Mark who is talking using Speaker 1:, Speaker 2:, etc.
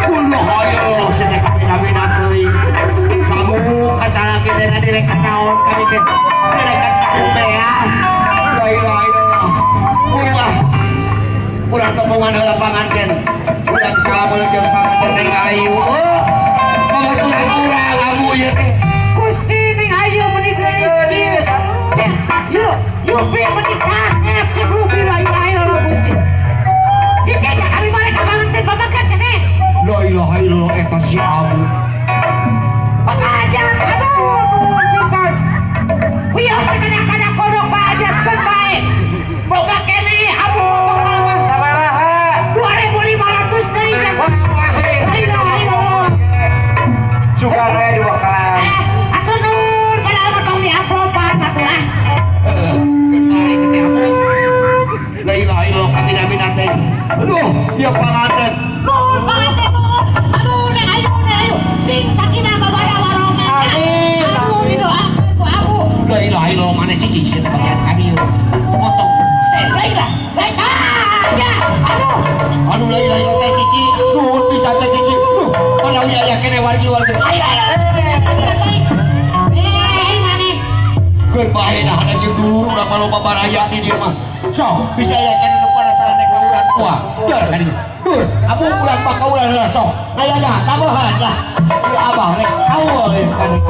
Speaker 1: Kulo hoyo sedek bina-bina teuing. Samu kasana kita direk naon kami teh direk kaumbeas. La ilaha illallah. Urang tepungan heula panganten. Urang salamualaikum panganten Neng Ayu. Oh, babaturan urang amu ieu teh. Gusti Neng Ayu meuni geulis kieu. Cen, yuk menikah. Cek rupi la ilaha illallah Gusti. Cicing kami mereka panganten babagan sini. La ilaha illallah eta si amu. Pajak, aduh, nuhun pisan. Wios teh kana kodok pajak keun bae. Boga kene abu bakal mah sabaraha? 2.500 deui kan. La ilaha illallah. Sugar we dua kelas. Atuh nuhun padahal mah tong diamplopan atuh lah. Keun bae sete abu. La ilaha illallah kamina-mina teh. Aduh, ieu panganten. Nuhun panganten nuhun. Aduh, Neng Ayu. Sing sakinah babada warongan. Aduh, didoakeun ku abu. La ilaha illallah maneh cicing sete bagian kami yeuh. Potong. La ilaha. Ya. Aduh la ilaha illallah teh cici. Nuhun pisan teh cici. Duh, mana ya kene wargi. La ilaha illallah. Maneh. Keun bae dah ada jeung dulur urang mah loba baraya di dieu mah. Sok, bisa ya kene nu pada sareng ka urang tua. Dur ka dieu. Dur, abu urang mah ka urang heula sok. Aya nya tambahan lah. Ieu abah rek kaul ka dieu.